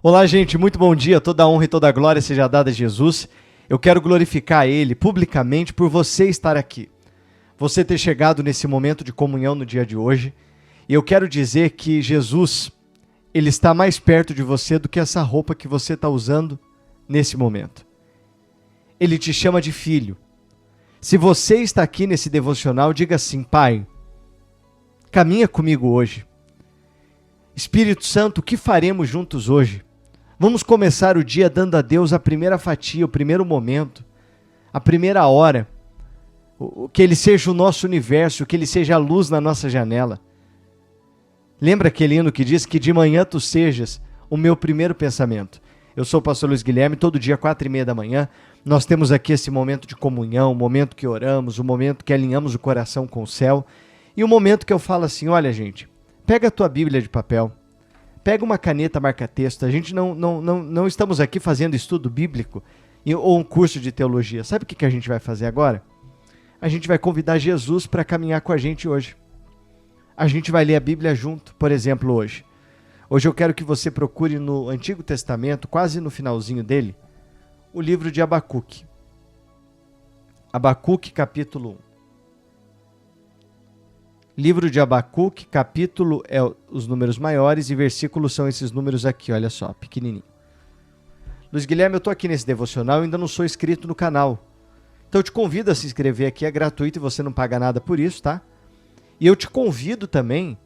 Olá, gente, muito bom dia. Toda a honra e toda a glória seja dada a Jesus. Eu quero glorificar Ele publicamente por você estar aqui. Você ter chegado nesse momento de comunhão no dia de hoje. E eu quero dizer que Jesus, Ele está mais perto de você do que essa roupa que você está usando nesse momento. Ele te chama de filho. Se você está aqui nesse devocional, diga assim: Pai, caminha comigo hoje. Espírito Santo, o que faremos juntos hoje? Vamos começar o dia dando a Deus a primeira fatia, o primeiro momento, a primeira hora. Que Ele seja o nosso universo, que Ele seja a luz na nossa janela. Lembra aquele hino que diz que de manhã tu sejas o meu primeiro pensamento? Eu sou o pastor Luiz Guilherme, todo dia 4:30 da manhã, nós temos aqui esse momento de comunhão, o momento que oramos, o momento que alinhamos o coração com o céu, e o momento que eu falo assim: olha, gente, pega a tua Bíblia de papel, pega uma caneta marca-texto. A gente não estamos aqui fazendo estudo bíblico ou um curso de teologia. Sabe o que a gente vai fazer agora? A gente vai convidar Jesus para caminhar com a gente hoje. A gente vai ler a Bíblia junto, por exemplo, hoje. Hoje eu quero que você procure no Antigo Testamento, quase no finalzinho dele, o livro de Abacuque. Abacuque, capítulo 1. Livro de Abacuque, capítulo é os números maiores e versículos são esses números aqui, olha só, pequenininho. Luiz Guilherme, eu estou aqui nesse devocional e ainda não sou inscrito no canal. Então eu te convido a se inscrever aqui, é gratuito e você não paga nada por isso, tá? E eu te convido também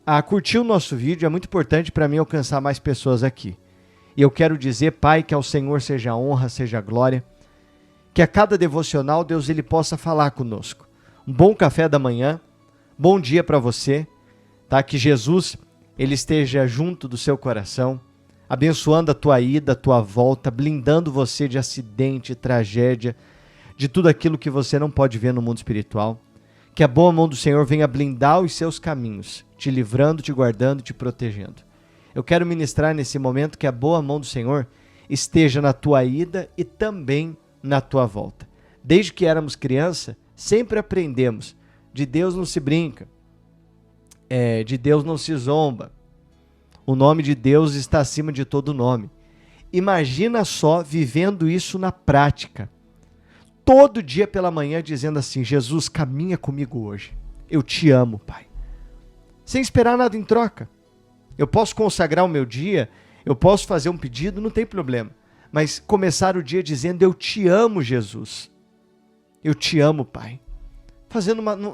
a curtir o nosso vídeo, é muito importante para mim alcançar mais pessoas aqui. E eu quero dizer, Pai, que ao Senhor seja a honra, seja a glória, que a cada devocional Deus ele possa falar conosco. Um bom café da manhã. Bom dia para você, tá? Que Jesus ele esteja junto do seu coração, abençoando a tua ida, a tua volta, blindando você de acidente, tragédia, de tudo aquilo que você não pode ver no mundo espiritual. Que a boa mão do Senhor venha blindar os seus caminhos, te livrando, te guardando, te protegendo. Eu quero ministrar nesse momento que a boa mão do Senhor esteja na tua ida e também na tua volta. Desde que éramos criança, sempre aprendemos: de Deus não se brinca, de Deus não se zomba. O nome de Deus está acima de todo nome. Imagina só vivendo isso na prática. Todo dia pela manhã dizendo assim: Jesus, caminha comigo hoje. Eu te amo, Pai. Sem esperar nada em troca. Eu posso consagrar o meu dia, eu posso fazer um pedido, não tem problema. Mas começar o dia dizendo: eu te amo, Jesus. Eu te amo, Pai.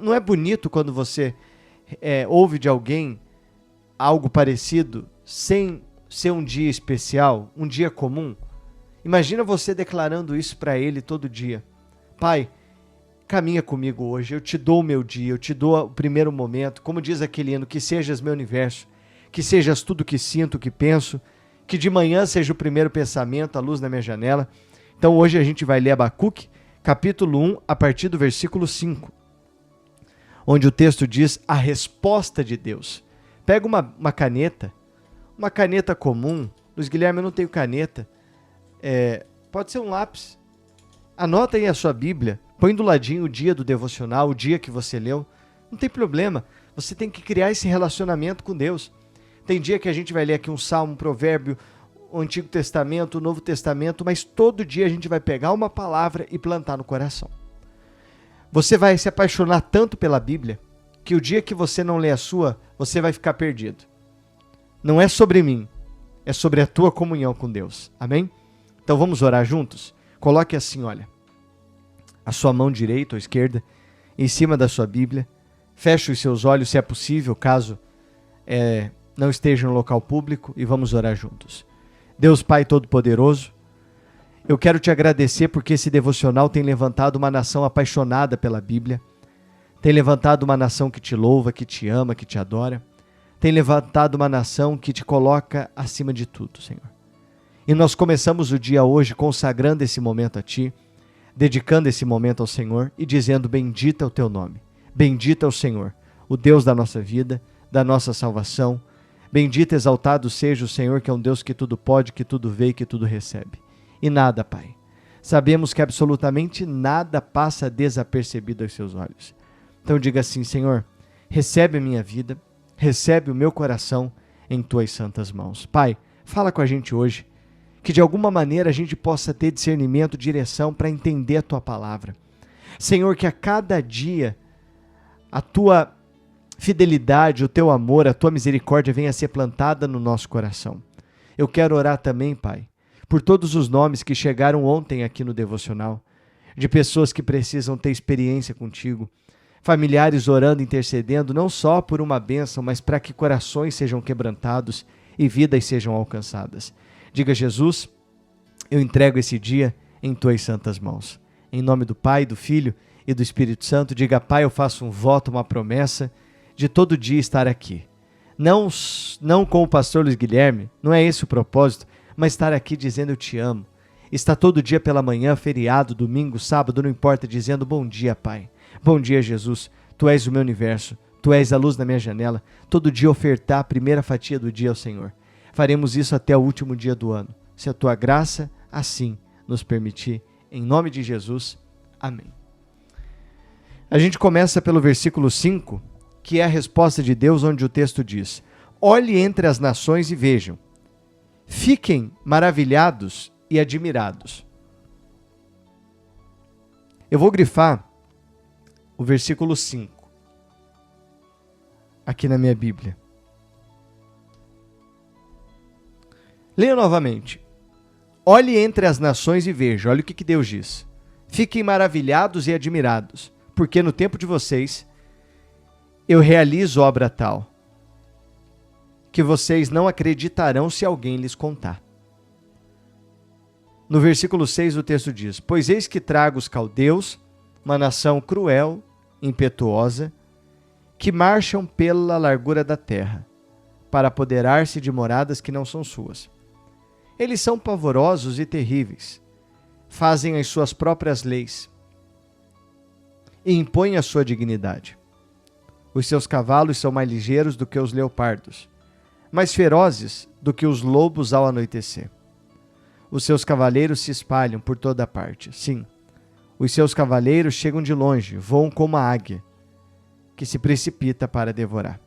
Não é bonito quando você ouve de alguém algo parecido sem ser um dia especial, um dia comum? Imagina você declarando isso para ele todo dia: Pai, caminha comigo hoje, eu te dou o meu dia, eu te dou o primeiro momento, como diz aquele hino, que sejas meu universo, que sejas tudo o que sinto, o que penso, que de manhã seja o primeiro pensamento, a luz na minha janela. Então hoje a gente vai ler Abacuque, capítulo 1, a partir do versículo 5. Onde o texto diz a resposta de Deus. Pega uma caneta comum. Luiz Guilherme, eu não tenho caneta. Pode ser um lápis. Anota aí a sua Bíblia, põe do ladinho o dia do devocional, o dia que você leu. Não tem problema, você tem que criar esse relacionamento com Deus. Tem dia que a gente vai ler aqui um salmo, um provérbio, o Antigo Testamento, o Novo Testamento, mas todo dia a gente vai pegar uma palavra e plantar no coração. Você vai se apaixonar tanto pela Bíblia, que o dia que você não lê a sua, você vai ficar perdido. Não é sobre mim, é sobre a tua comunhão com Deus. Amém? Então vamos orar juntos? Coloque assim, olha, a sua mão direita ou esquerda em cima da sua Bíblia. Feche os seus olhos, se é possível, caso não esteja no local público, e vamos orar juntos. Deus Pai Todo-Poderoso, eu quero te agradecer porque esse devocional tem levantado uma nação apaixonada pela Bíblia, tem levantado uma nação que te louva, que te ama, que te adora, tem levantado uma nação que te coloca acima de tudo, Senhor. E nós começamos o dia hoje consagrando esse momento a Ti, dedicando esse momento ao Senhor e dizendo: bendito é o Teu nome, bendito é o Senhor, o Deus da nossa vida, da nossa salvação. Bendito e exaltado seja o Senhor, que é um Deus que tudo pode, que tudo vê e que tudo recebe. E nada, Pai. Sabemos que absolutamente nada passa desapercebido aos seus olhos. Então diga assim: Senhor, recebe a minha vida, recebe o meu coração em Tuas santas mãos. Pai, Fala com a gente hoje. Que de alguma maneira a gente possa ter discernimento, direção para entender a tua palavra. Senhor, que a cada dia a tua fidelidade, o teu amor, a tua misericórdia venha a ser plantada no nosso coração. Eu quero orar também, Pai, por todos os nomes que chegaram ontem aqui no devocional, de pessoas que precisam ter experiência contigo, familiares orando, intercedendo, não só por uma bênção, mas para que corações sejam quebrantados e vidas sejam alcançadas. Diga, Jesus, eu entrego esse dia em tuas santas mãos. Em nome do Pai, do Filho e do Espírito Santo, diga, Pai, eu faço um voto, uma promessa de todo dia estar aqui. Não com o pastor Luiz Guilherme, não é esse o propósito, mas estar aqui dizendo eu te amo. Está todo dia pela manhã, feriado, domingo, sábado, não importa, dizendo bom dia, Pai. Bom dia, Jesus. Tu és o meu universo. Tu és a luz na minha janela. Todo dia ofertar a primeira fatia do dia ao Senhor. Faremos isso até o último dia do ano. Se a tua graça assim nos permitir. Em nome de Jesus. Amém. A gente começa pelo versículo 5, que é a resposta de Deus, onde o texto diz: olhe entre as nações e vejam. Fiquem maravilhados e admirados. Eu vou grifar o versículo 5 aqui na minha Bíblia. Leia novamente. Olhe entre as nações e veja. Olha o que Deus diz. Fiquem maravilhados e admirados, porque no tempo de vocês eu realizo obra tal, que vocês não acreditarão se alguém lhes contar. No versículo 6 o texto diz: pois eis que trago os caldeus, uma nação cruel, impetuosa, que marcham pela largura da terra, para apoderar-se de moradas que não são suas. Eles são pavorosos e terríveis, fazem as suas próprias leis e impõem a sua dignidade. Os seus cavalos são mais ligeiros do que os leopardos, mais ferozes do que os lobos ao anoitecer. Os seus cavaleiros se espalham por toda parte. Sim, os seus cavaleiros chegam de longe, voam como a águia, que se precipita para devorar.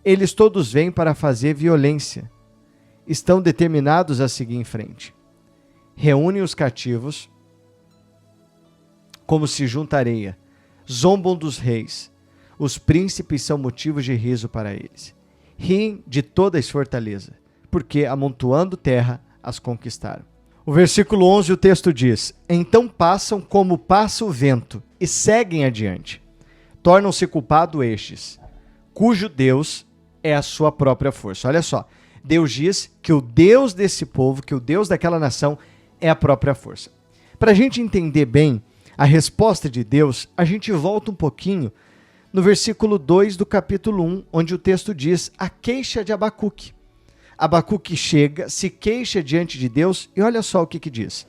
Eles todos vêm para fazer violência. Estão determinados a seguir em frente. Reúnem os cativos como se junta areia. Zombam dos reis. Os príncipes são motivos de riso para eles. Riem de toda a fortaleza, porque amontoando terra as conquistaram. O versículo 11, o texto diz: então passam como passa o vento e seguem adiante. Tornam-se culpados estes, cujo Deus é a sua própria força. Olha só, Deus diz que o Deus desse povo, que o Deus daquela nação é a própria força. Para a gente entender bem a resposta de Deus, a gente volta um pouquinho no versículo 2 do capítulo 1, onde o texto diz a queixa de Abacuque. Abacuque chega, se queixa diante de Deus e olha só o que diz.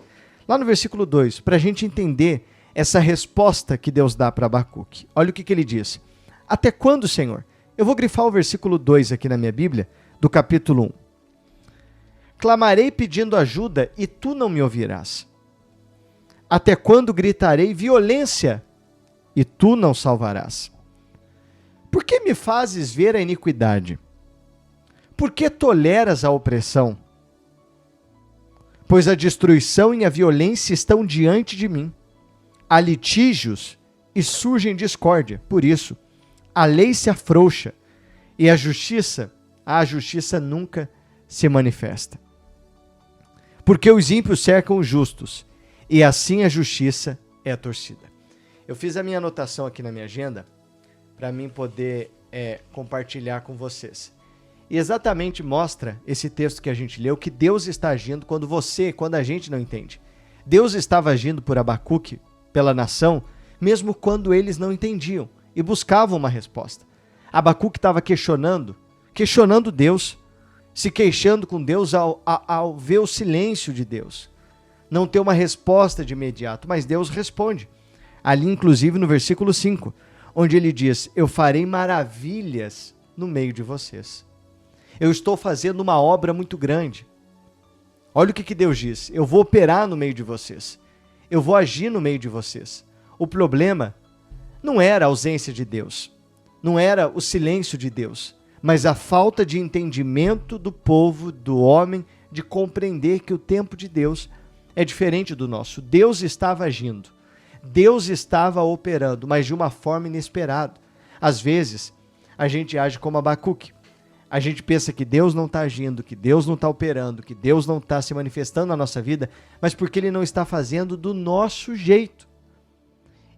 Lá no versículo 2, para a gente entender essa resposta que Deus dá para Abacuque. Olha o que ele diz. Até quando, Senhor? Eu vou grifar o versículo 2 aqui na minha Bíblia, do capítulo 1. Clamarei pedindo ajuda e tu não me ouvirás. Até quando gritarei violência e tu não salvarás? Por que me fazes ver a iniquidade? Por que toleras a opressão? Pois a destruição e a violência estão diante de mim. Há litígios e surgem discórdia. Por isso, a lei se afrouxa e a justiça nunca se manifesta. Porque os ímpios cercam os justos e assim a justiça é torcida. Eu fiz a minha anotação aqui na minha agenda para mim poder compartilhar com vocês. E exatamente mostra esse texto que a gente leu, que Deus está agindo quando a gente não entende. Deus estava agindo por Abacuque, pela nação, mesmo quando eles não entendiam e buscavam uma resposta. Abacuque estava questionando Deus, se queixando com Deus ao ver o silêncio de Deus. Não ter uma resposta de imediato, mas Deus responde. Ali, inclusive, no versículo 5, onde ele diz: eu farei maravilhas no meio de vocês. Eu estou fazendo uma obra muito grande. Olha o que Deus diz: eu vou operar no meio de vocês. Eu vou agir no meio de vocês. O problema não era a ausência de Deus, não era o silêncio de Deus, mas a falta de entendimento do povo, do homem, de compreender que o tempo de Deus é diferente do nosso. Deus estava agindo, Deus estava operando, mas de uma forma inesperada. Às vezes, a gente age como Abacuque. A gente pensa que Deus não está agindo, que Deus não está operando, que Deus não está se manifestando na nossa vida, mas porque Ele não está fazendo do nosso jeito.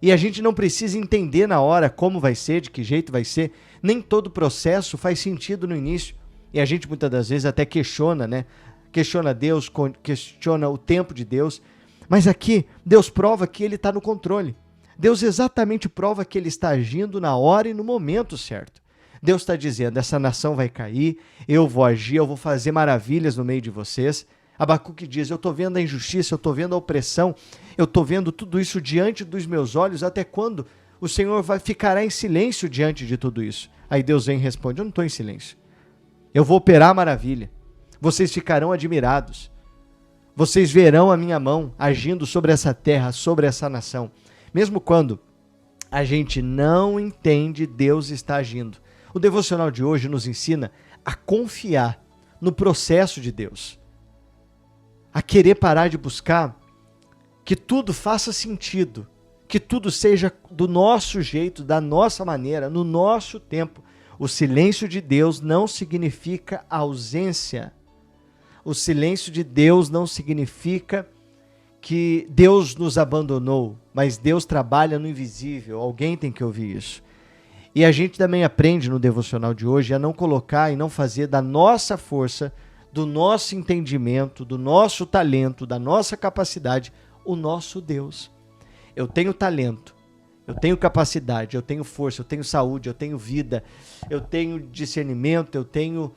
E a gente não precisa entender na hora como vai ser, de que jeito vai ser. Nem todo processo faz sentido no início. E a gente muitas das vezes até questiona, né? Questiona Deus, questiona o tempo de Deus. Mas aqui, Deus prova que Ele está no controle. Deus exatamente prova que Ele está agindo na hora e no momento certo. Deus está dizendo, essa nação vai cair, eu vou agir, eu vou fazer maravilhas no meio de vocês. Abacuque diz, eu estou vendo a injustiça, eu estou vendo a opressão, eu estou vendo tudo isso diante dos meus olhos, até quando o Senhor ficará em silêncio diante de tudo isso? Aí Deus vem e responde, eu não estou em silêncio. Eu vou operar a maravilha. Vocês ficarão admirados. Vocês verão a minha mão agindo sobre essa terra, sobre essa nação. Mesmo quando a gente não entende, Deus está agindo. O devocional de hoje nos ensina a confiar no processo de Deus. A querer parar de buscar que tudo faça sentido, que tudo seja do nosso jeito, da nossa maneira, no nosso tempo. O silêncio de Deus não significa ausência. O silêncio de Deus não significa que Deus nos abandonou, mas Deus trabalha no invisível. Alguém tem que ouvir isso. E a gente também aprende no devocional de hoje a não colocar e não fazer da nossa força, do nosso entendimento, do nosso talento, da nossa capacidade, o nosso Deus. Eu tenho talento, eu tenho capacidade, eu tenho força, eu tenho saúde, eu tenho vida, eu tenho discernimento, eu tenho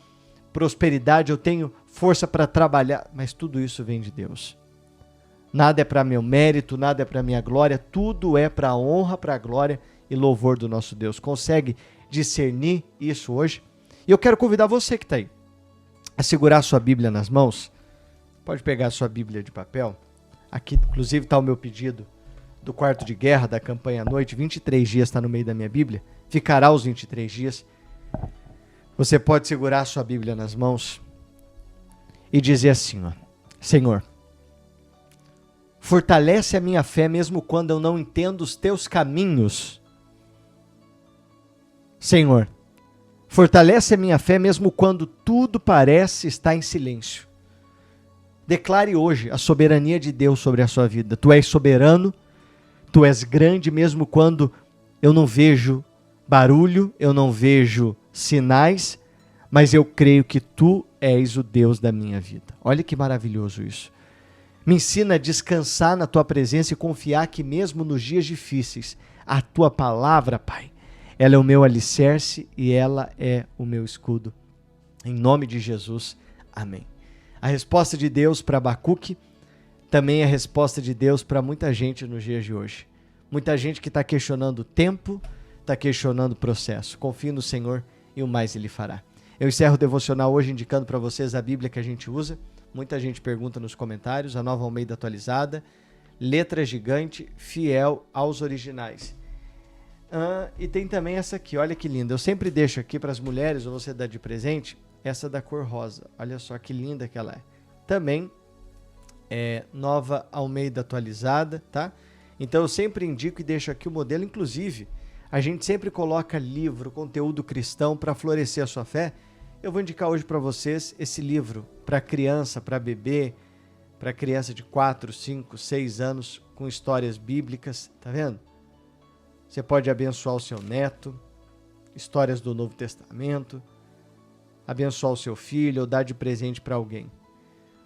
prosperidade, eu tenho força para trabalhar, mas tudo isso vem de Deus. Nada é para meu mérito, nada é para minha glória, tudo é para a honra, para a glória e louvor do nosso Deus. Consegue discernir isso hoje? E eu quero convidar você que está aí a segurar a sua Bíblia nas mãos. Pode pegar a sua Bíblia de papel. Aqui, inclusive, está o meu pedido do quarto de guerra da campanha à noite. 23 dias está no meio da minha Bíblia. Ficará os 23 dias. Você pode segurar a sua Bíblia nas mãos e dizer assim, ó, Senhor, fortalece a minha fé mesmo quando eu não entendo os teus caminhos. Senhor, fortalece a minha fé mesmo quando tudo parece estar em silêncio. Declare hoje a soberania de Deus sobre a sua vida. Tu és soberano, tu és grande mesmo quando eu não vejo barulho, eu não vejo sinais, mas eu creio que tu és o Deus da minha vida. Olha que maravilhoso isso. Me ensina a descansar na tua presença e confiar que mesmo nos dias difíceis, a tua palavra, Pai, ela é o meu alicerce e ela é o meu escudo. Em nome de Jesus, amém. A resposta de Deus para Abacuque também é a resposta de Deus para muita gente nos dias de hoje. Muita gente que está questionando o tempo, está questionando o processo. Confie no Senhor e o mais Ele fará. Eu encerro o devocional hoje indicando para vocês a Bíblia que a gente usa. Muita gente pergunta nos comentários, a Nova Almeida atualizada, letra gigante, fiel aos originais. E tem também essa aqui, olha que linda. Eu sempre deixo aqui para as mulheres, ou você dá de presente, essa da cor rosa. Olha só que linda que ela é. Também é Nova Almeida atualizada, tá? Então eu sempre indico e deixo aqui o modelo. Inclusive, a gente sempre coloca livro, conteúdo cristão para florescer a sua fé. Eu vou indicar hoje para vocês esse livro para criança, para bebê, para criança de 4, 5, 6 anos, com histórias bíblicas, tá vendo? Você pode abençoar o seu neto, histórias do Novo Testamento, abençoar o seu filho ou dar de presente para alguém.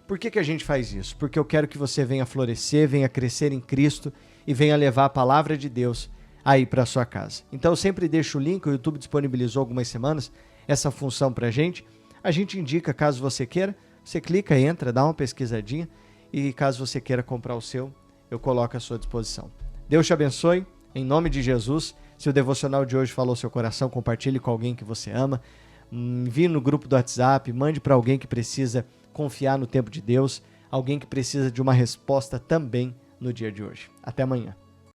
Por que a gente faz isso? Porque eu quero que você venha florescer, venha crescer em Cristo e venha levar a palavra de Deus aí para sua casa. Então eu sempre deixo o link, o YouTube disponibilizou algumas semanas essa função para a gente indica, caso você queira, você clica, entra, dá uma pesquisadinha e caso você queira comprar o seu, eu coloco à sua disposição. Deus te abençoe, em nome de Jesus. Se o devocional de hoje falou seu coração, compartilhe com alguém que você ama, envie no grupo do WhatsApp, mande para alguém que precisa confiar no tempo de Deus, alguém que precisa de uma resposta também no dia de hoje. Até amanhã.